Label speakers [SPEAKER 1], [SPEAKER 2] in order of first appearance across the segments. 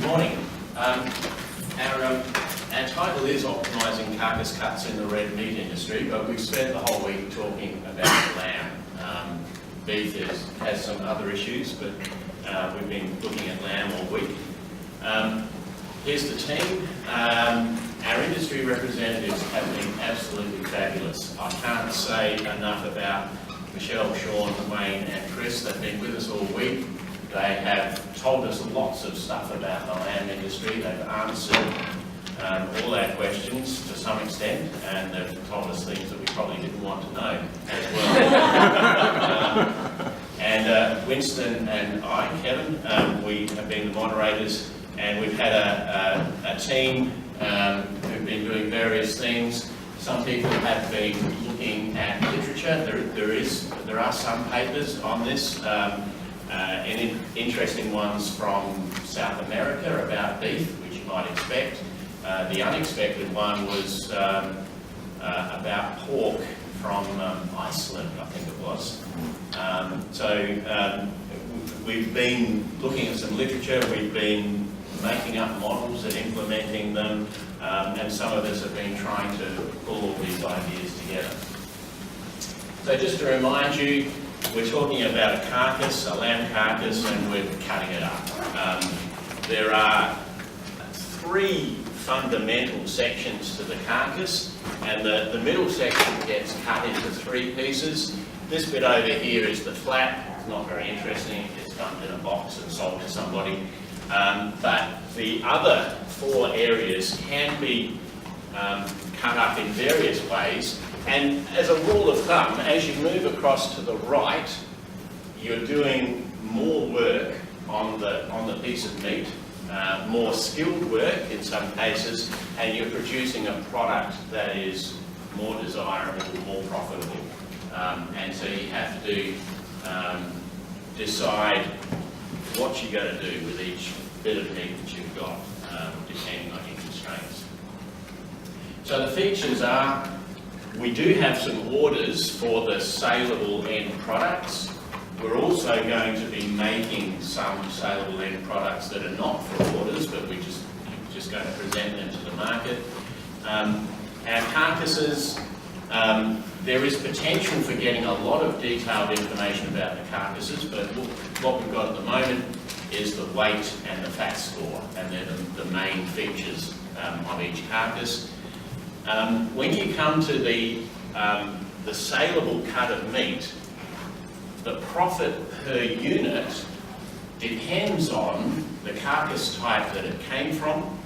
[SPEAKER 1] morning. Our title is Optimising Carcass Cuts in the Red Meat Industry, but we've spent the whole week talking about lamb. Beef has some other issues, but we've been looking at lamb all week. Here's the team. Our industry representatives have been absolutely fabulous. I can't say enough about Michelle, Sean, Wayne and Chris. They've been with us all week. They have told us lots of stuff about the lamb industry. They've answered all our questions to some extent, and they've told us things that we probably didn't want to know as well. And Winston and I, Kevin, we have been the moderators, and we've had a team who've been doing various things. Some people have been looking at literature. There are some papers on this, and interesting ones from South America about beef, which you might expect. The unexpected one was about pork from Iceland, I think it was. We've been looking at some literature, we've been making up models and implementing them, and some of us have been trying to pull all these ideas together. So just to remind you, we're talking about a carcass, a lamb carcass, and we're cutting it up. There are three fundamental sections to the carcass, and the middle section gets cut into three pieces. This bit over here is the flat. It's not very interesting. It gets dumped in a box and sold to somebody. But the other four areas can be cut up in various ways. And as a rule of thumb, as you move across to the right, you're doing more work on the piece of meat, more skilled work in some cases, and you're producing a product that is more desirable, more profitable. And so you have to decide what you're going to do with each bit of meat that you've got, depending on your constraints. So the features are, we do have some orders for the saleable end products. We're also going to be making some saleable end products that are not for orders, but we're just going to present them to the market. Our carcasses, there is potential for getting a lot of detailed information about the carcasses, but what we've got at the moment is the weight and the fat score, and they're the main features of each carcass. When you come to the saleable cut of meat, the profit per unit depends on the carcass type that it came from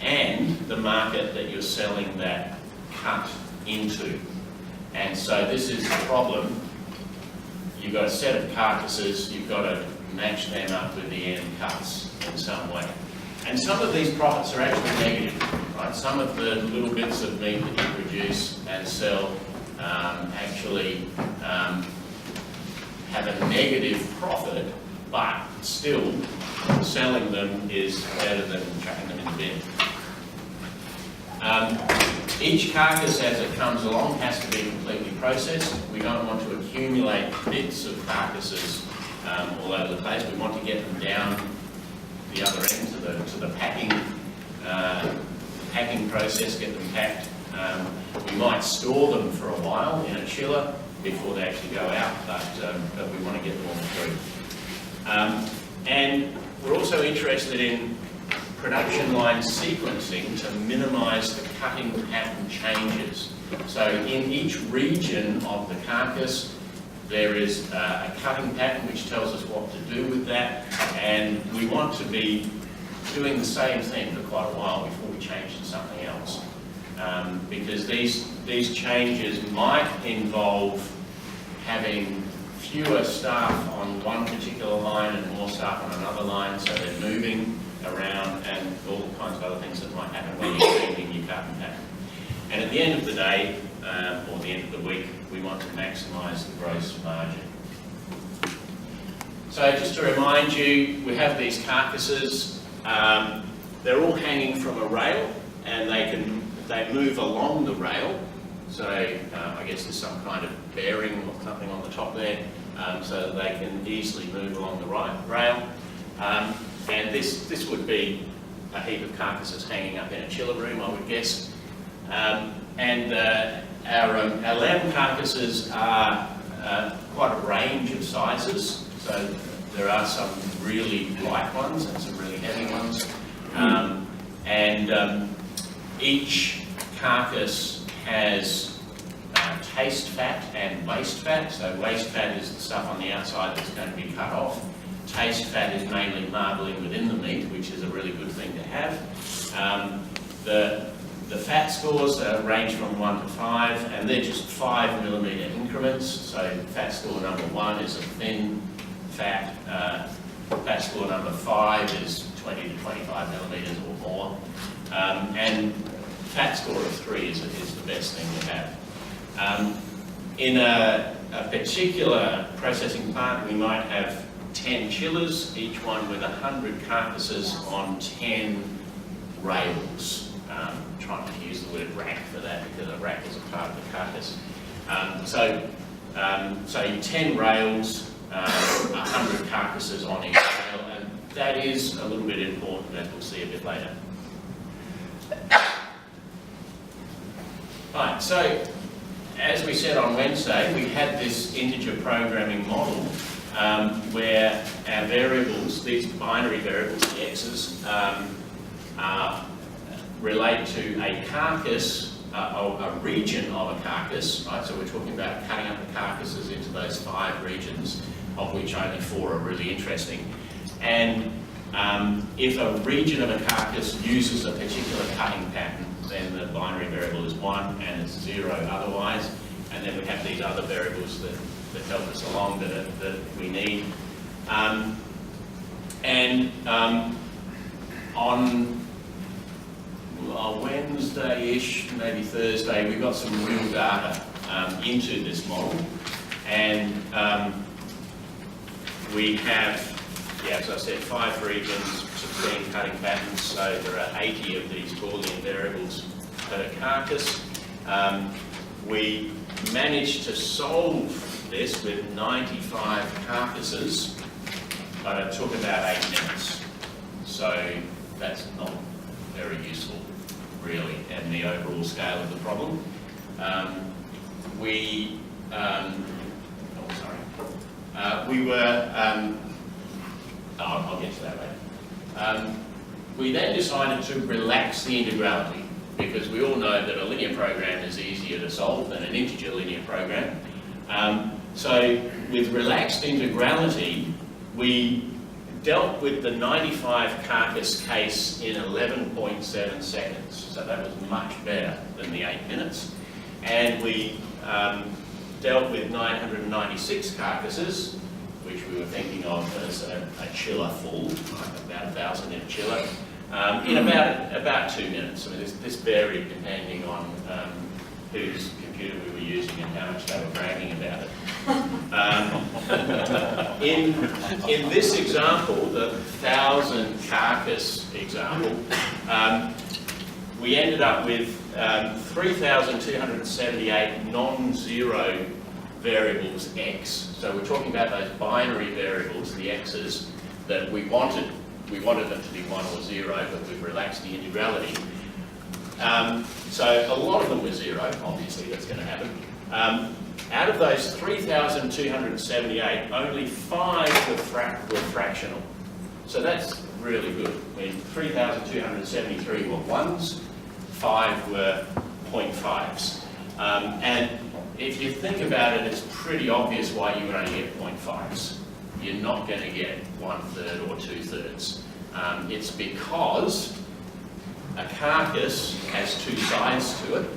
[SPEAKER 1] and the market that you're selling that cut into. And so this is the problem. You've got a set of carcasses, you've got to match them up with the end cuts in some way. And some of these profits are actually negative, right? Some of the little bits of meat that you produce and sell actually have a negative profit, but still selling them is better than chucking them in the bin. Each carcass as it comes along has to be completely processed. We don't want to accumulate bits of carcasses all over the place. We want to get them down the other end to the packing process, get them packed. We might store them for a while in a chiller before they actually go out, but we want to get them all through. And we're also interested in production line sequencing to minimise the cutting pattern changes. So in each region of the carcass, there is a cutting pattern which tells us what to do with that, and we want to be doing the same thing for quite a while before we change to something else. Because these changes might involve having fewer staff on one particular line and more staff on another line, so they're moving around and all kinds of other things that might happen when you're changing your cutting pattern. And at the end of the day, or the end of the week, we want to maximise the gross margin. So just to remind you, we have these carcasses. They're all hanging from a rail, and they move along the rail. So I guess there's some kind of bearing or something on the top there, so that they can easily move along the rail. And this would be a heap of carcasses hanging up in a chiller room, I would guess. And our lamb carcasses are quite a range of sizes. So there are some really light ones and some really heavy ones. Each carcass has taste fat and waste fat. So waste fat is the stuff on the outside that's going to be cut off. Taste fat is mainly marbling within the meat, which is a really good thing to have. The fat scores range from 1 to 5, and they're just 5mm increments. So fat score number 1 is a thin fat. Fat score number 5 is 20 to 25mm or more. And fat score of 3 is the best thing to have. In a particular processing plant, we might have 10 chillers, each one with 100 carcasses on 10 rails. Trying to use the word rack for that because a rack is a part of the carcass. So 10 rails, 100 carcasses on each rail, and that is a little bit important, as we'll see a bit later. Right, so as we said on Wednesday, we had this integer programming model where our variables, these binary variables, the x's, relate to a carcass, or a region of a carcass, right? So we're talking about cutting up the carcasses into those 5 regions, of which only 4 are really interesting. And if a region of a carcass uses a particular cutting pattern, then the binary variable is 1 and it's 0 otherwise. And then we have these other variables that help us along that we need. On Wednesday-ish, maybe Thursday, we got some real data into this model, and we have, as I said, 5 regions, 16 cutting patterns, so there are 80 of these Boolean variables per carcass. We managed to solve this with 95 carcasses, but it took about 8 minutes, so that's not very useful, really, in the overall scale of the problem. I'll get to that later. We then decided to relax the integrality, because we all know that a linear program is easier to solve than an integer linear program. So with relaxed integrality, we dealt with the 95 carcass case in 11.7 seconds. So that was much better than the 8 minutes. And we dealt with 996 carcasses, which we were thinking of as a chiller full, like about 1,000 in a chiller, in about 2 minutes. I mean, this varied depending on whose computer we were using and how much they were bragging about it. In this example, the 1,000 carcass example, we ended up with 3,278 non-zero variables x. So we're talking about those binary variables, the x's, that we wanted them to be 1 or 0, but we've relaxed the integrality. So a lot of them were 0, obviously that's going to happen. Out of those 3,278, only 5 were fractional. So that's really good. I mean, 3,273 were 1s, 5 were 0.5s. And if you think about it, it's pretty obvious why you would only get 0.5s. You're not going to get 1/3 or 2/3. It's because a carcass has 2 sides to it.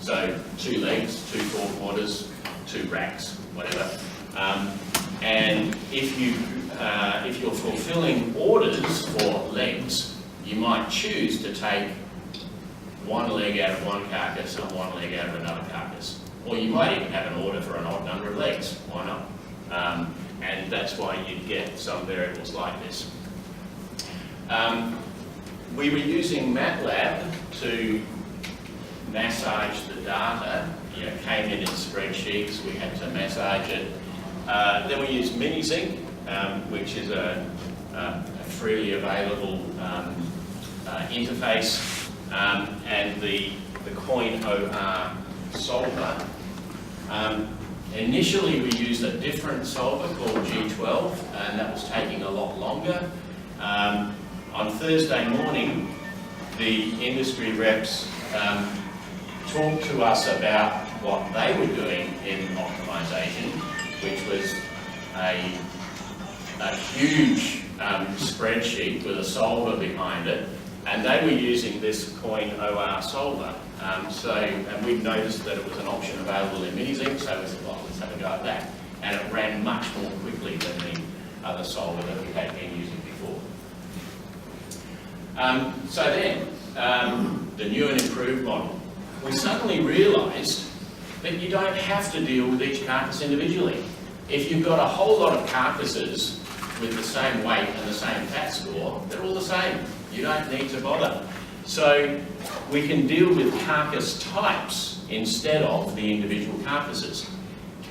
[SPEAKER 1] So 2 legs, 2 4/4, 2 racks, whatever. And if you're fulfilling orders for legs, you might choose to take 1 leg out of one carcass and 1 leg out of another carcass. Or you might even have an order for an odd number of legs. Why not? And that's why you'd get some variables like this. We were using MATLAB to massage the data. It came in spreadsheets, we had to massage it. Then we used MISG, which is a freely available interface, and the coin OR solver. Initially we used a different solver called G12, and that was taking a lot longer. On Thursday morning, the industry reps talked to us about what they were doing in optimisation, which was a huge spreadsheet with a solver behind it, and they were using this coin OR solver. And we noticed that it was an option available in MISG, so we said, well, let's have a go at that. And it ran much more quickly than the other solver that we had been using before. So then, the new and improved model. We suddenly realised that you don't have to deal with each carcass individually. If you've got a whole lot of carcasses with the same weight and the same fat score, they're all the same. You don't need to bother. So we can deal with carcass types instead of the individual carcasses.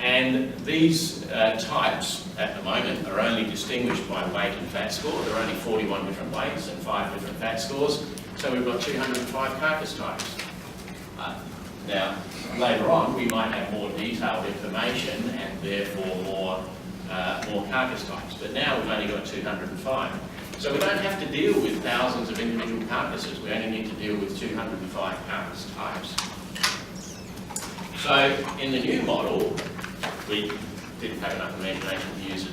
[SPEAKER 1] And these types at the moment are only distinguished by weight and fat score. There are only 41 different weights and 5 different fat scores. So we've got 205 carcass types. Now, later on, we might have more detailed information and therefore more carcass types. But now we've only got 205. So we don't have to deal with thousands of individual carcasses. We only need to deal with 205 carcass types. So in the new model, we didn't have enough imagination to use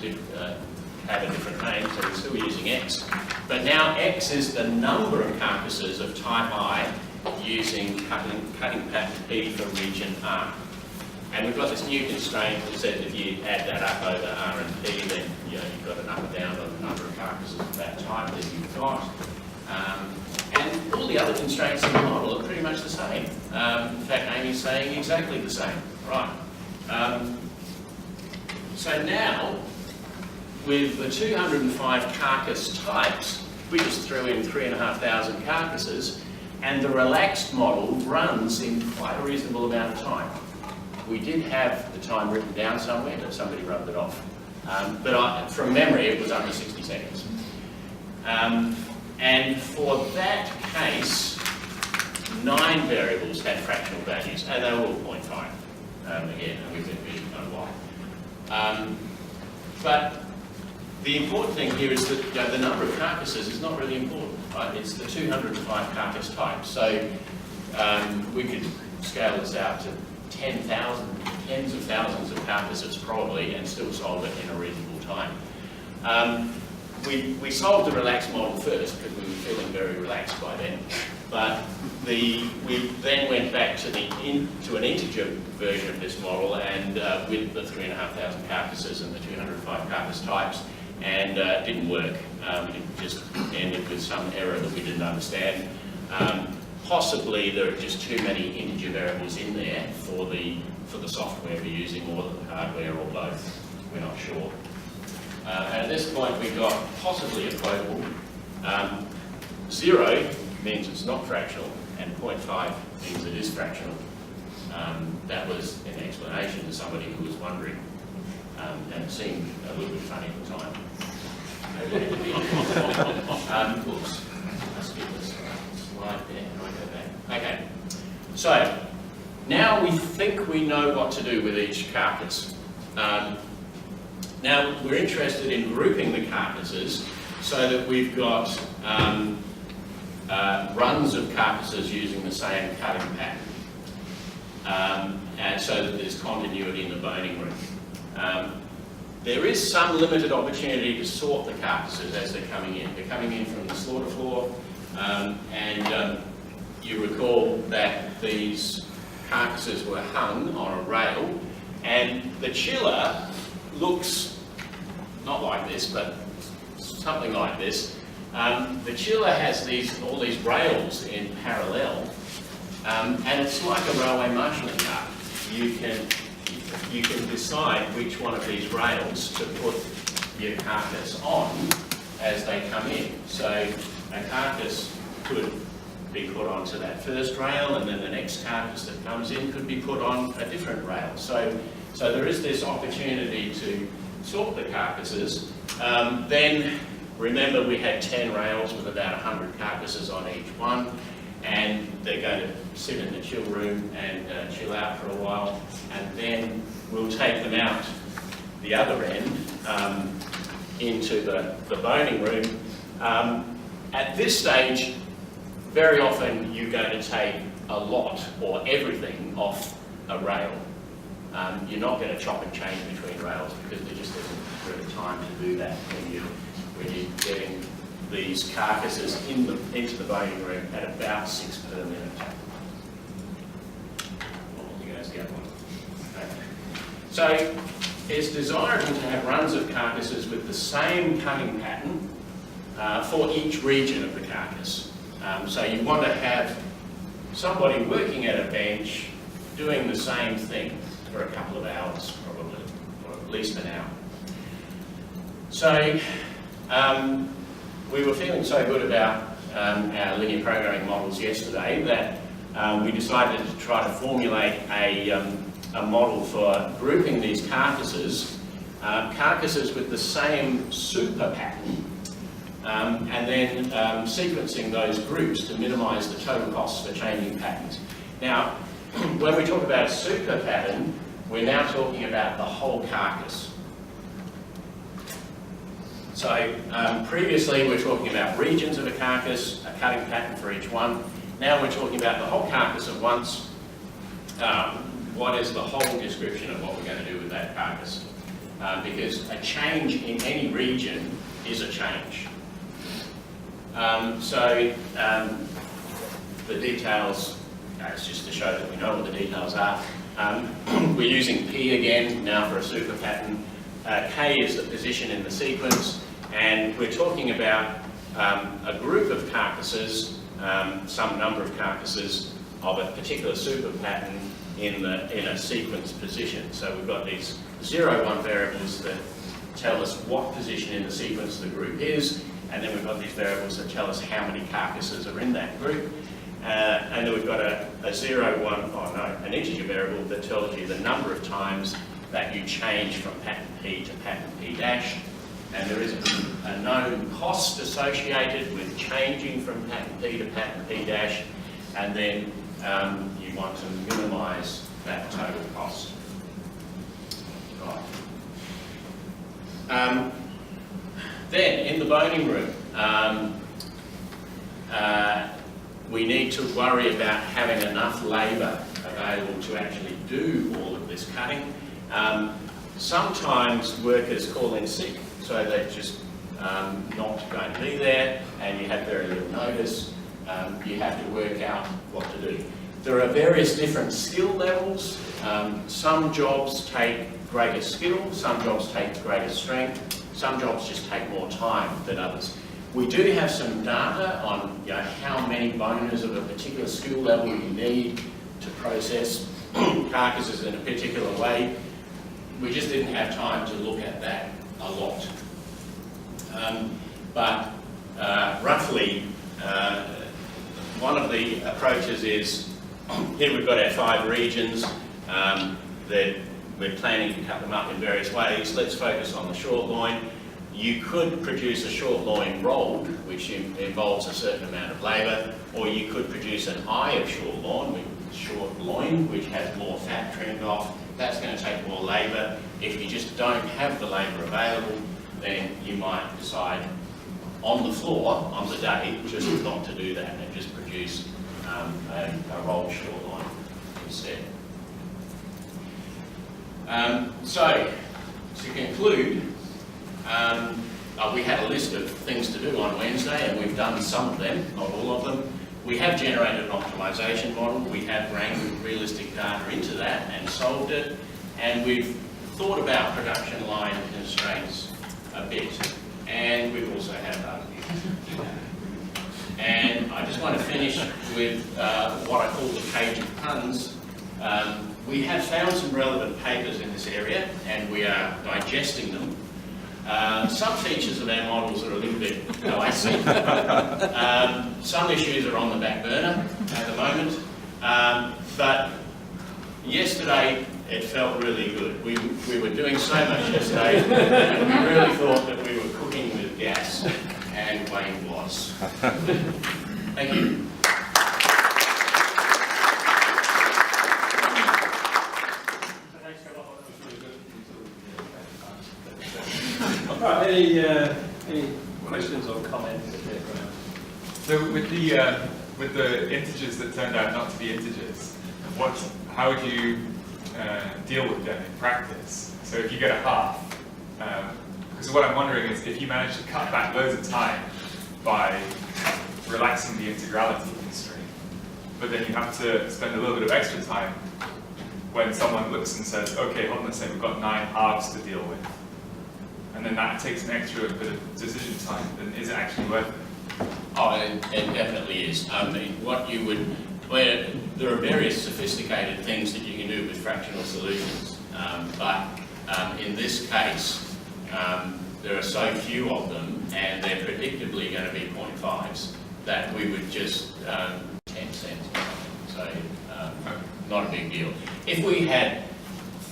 [SPEAKER 1] have a different name, so we're still using X. But now X is the number of carcasses of type I using cutting pattern P for region R. And we've got this new constraint that says if you add that up over R and P, then you've got an up or down on the number of carcasses of that type that you've got. And all the other constraints in the model are pretty much the same. In fact, Amy's saying exactly the same. Right. So now, with the 205 carcass types, we just threw in 3,500 carcasses, and the relaxed model runs in quite a reasonable amount of time. We did have the time written down somewhere, but somebody rubbed it off. From memory, it was under 60 seconds. And for that case, 9 variables had fractional values, and they were all 0.5. Again, we've been really kind of wild. But the important thing here is that the number of carcasses is not really important, right? It's the 205 carcass types. So we could scale this out to 10,000, tens of thousands of carcasses probably, and still solve it in a reasonable time. We solved the relaxed model first because we were feeling very relaxed by then. But we then went back to an integer version of this model, and with the 3,500 carcasses and the 205 carcass types, and it didn't work. It just ended with some error that we didn't understand. Possibly there are just too many integer variables in there for the software we're using, or the hardware, or both. We're not sure. And at this point we've got possibly a quotable. 0 means it's not fractional, and 0.5 means it is fractional. That was an explanation to somebody who was wondering, and it seemed a little bit funny at the time. Oops, I skipped this slide there. Okay, so now we think we know what to do with each carcass. Now we're interested in grouping the carcasses so that we've got runs of carcasses using the same cutting pattern, and so that there's continuity in the boning room. There is some limited opportunity to sort the carcasses as they're coming in. They're coming in from the slaughter floor, and you recall that these carcasses were hung on a rail, and the chiller looks not like this, but something like this. The chiller has all these rails in parallel, and it's like a railway marshalling car. You can decide which one of these rails to put your carcass on as they come in. So a carcass could be put onto that first rail, and then the next carcass that comes in could be put on a different rail. So there is this opportunity to sort the carcasses. Then Remember, we had 10 rails with about 100 carcasses on each one, and they're going to sit in the chill room and chill out for a while, and then we'll take them out the other end into the boning room. At this stage, very often you're going to take a lot or everything off a rail. You're not going to chop and change between rails because there just isn't really time to do that when you're getting these carcasses into the boning room at about 6 per minute. You guys get one. Okay. So it's desirable to have runs of carcasses with the same cutting pattern for each region of the carcass. So you want to have somebody working at a bench doing the same thing for a couple of hours probably, or at least an hour. So we were feeling so good about our linear programming models yesterday that we decided to try to formulate a model for grouping these carcasses with the same super pattern, and then sequencing those groups to minimise the total costs for changing patterns. Now, when we talk about a super pattern, we're now talking about the whole carcass. So previously we're talking about regions of a carcass, a cutting pattern for each one. Now we're talking about the whole carcass at once. What is the whole description of what we're going to do with that carcass? Because a change in any region is a change. The details, it's just to show that we know what the details are. We're using P again now for a super pattern. K is the position in the sequence, and we're talking about a group of carcasses, some number of carcasses of a particular super pattern in a sequence position. So we've got these 0, 1 variables that tell us what position in the sequence the group is, and then we've got these variables that tell us how many carcasses are in that group. And then we've got a 0, 1, an integer variable that tells you the number of times that you change from pattern P to pattern P dash. And there is a known cost associated with changing from pattern P to pattern P dash, and then you want to minimise that total cost. Right. Then, in the boning room, we need to worry about having enough labour available to actually do all of this cutting. Sometimes workers call in sick, so they're just not going to be there, and you have very little notice. You have to work out what to do. There are various different skill levels. Some jobs take greater skill, some jobs take greater strength, some jobs just take more time than others. We do have some data on how many boners of a particular skill level you need to process carcasses in a particular way. We just didn't have time to look at that a lot. Roughly, one of the approaches is, here we've got our 5 regions that we're planning to cut them up in various ways. Let's focus on the short loin. You could produce a short loin rolled, which involves a certain amount of labour, or you could produce an eye of short loin, which has more fat trimmed off. That's going to take more labour. If you just don't have the labour available, then you might decide on the floor, on the day, just not to do that and just produce a rolled short loin instead. So, to conclude, we had a list of things to do on Wednesday, and we've done some of them, not all of them. We have generated an optimisation model, we have wrangled realistic data into that and solved it, and we've thought about production line constraints a bit, and we've also had other views. And I just want to finish with what I call the page of puns. We have found some relevant papers in this area, and we are digesting them. Some features of our models are a little bit classic. Some issues are on the back burner at the moment. But yesterday, it felt really good. We were doing so much yesterday, and we really thought that we were cooking with gas, and Wayne was. Thank you.
[SPEAKER 2] Right, any questions or comments?
[SPEAKER 3] So with the integers that turned out not to be integers, how would you deal with them in practice? So if you get a half, because what I'm wondering is if you manage to cut back loads of time by relaxing the integrality constraint, but then you have to spend a little bit of extra time when someone looks and says, okay, hold on a second, we've got 9 halves to deal with. And then that takes an extra bit of decision time, then is it actually worth it?
[SPEAKER 1] Oh, it definitely is. I mean, there are various sophisticated things that you can do with fractional solutions, but in this case, there are so few of them, and they're predictably going to be 0.5s, that we would just 10 cents. So, not a big deal. If we had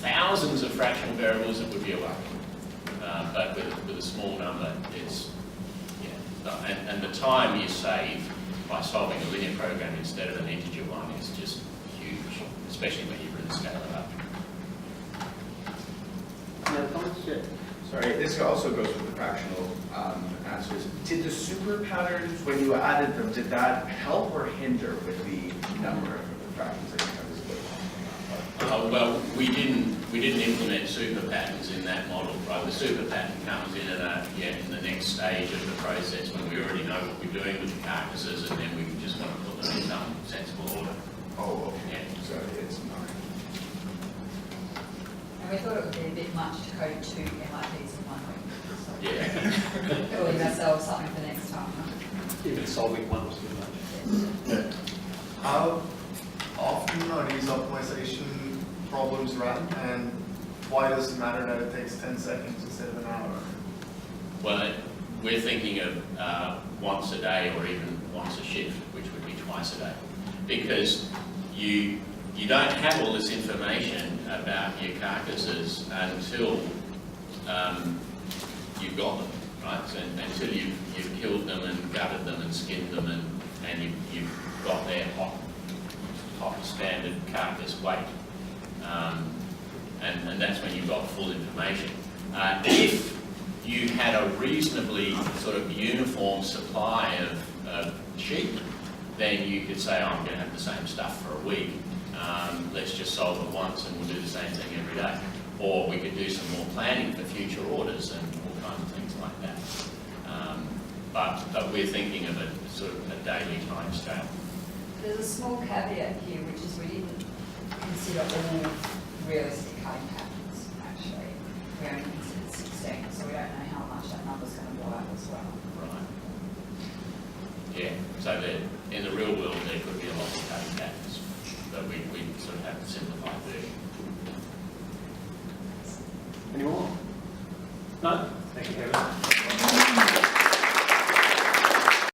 [SPEAKER 1] thousands of fractional variables, it would be a worry. But with a small number, it's, and the time you save by solving a linear program instead of an integer one is just huge, especially when you really scale it up.
[SPEAKER 4] Sorry, this also goes with the fractional answers. Did the super patterns, when you added them, did that help or hinder with the number of the fractions that you have?
[SPEAKER 1] Well, we didn't implement super patterns in that model, right? The super pattern comes in in the next stage of the process when we already know what we're doing with the carcasses, and then we just want to put them in some sensible order.
[SPEAKER 4] Oh, okay.
[SPEAKER 1] Yeah.
[SPEAKER 4] So it's not.
[SPEAKER 5] And we thought it would be a bit much to code 2 MITs in 1 week. So
[SPEAKER 1] Yeah.
[SPEAKER 5] we'll leave ourselves something for next time.
[SPEAKER 2] Even solving one was too much.
[SPEAKER 6] How often are these optimization problems run, and why does it matter that it takes 10 seconds instead of an hour?
[SPEAKER 1] Well, we're thinking of once a day or even once a shift, which would be twice a day, because you don't have all this information about your carcasses until you've got them, right? So until you've killed them and gutted them and skinned them and you've got their hot standard carcass weight. And that's when you've got full information. If you had a reasonably sort of uniform supply of sheep, then you could say, oh, I'm going to have the same stuff for a week. Let's just solve it once and we'll do the same thing every day. Or we could do some more planning for future orders and all kinds of things like that. But we're thinking of a sort of a daily time scale.
[SPEAKER 5] There's a small caveat here, which is we didn't consider all realistic cutting patterns, actually. We only considered 16, so we don't know how much that number's going to blow up as well.
[SPEAKER 1] Right. Yeah, so in the real world there could be a lot of cutting patterns, but we sort of have a simplified version.
[SPEAKER 2] Any more? No? Thank you, Kevin.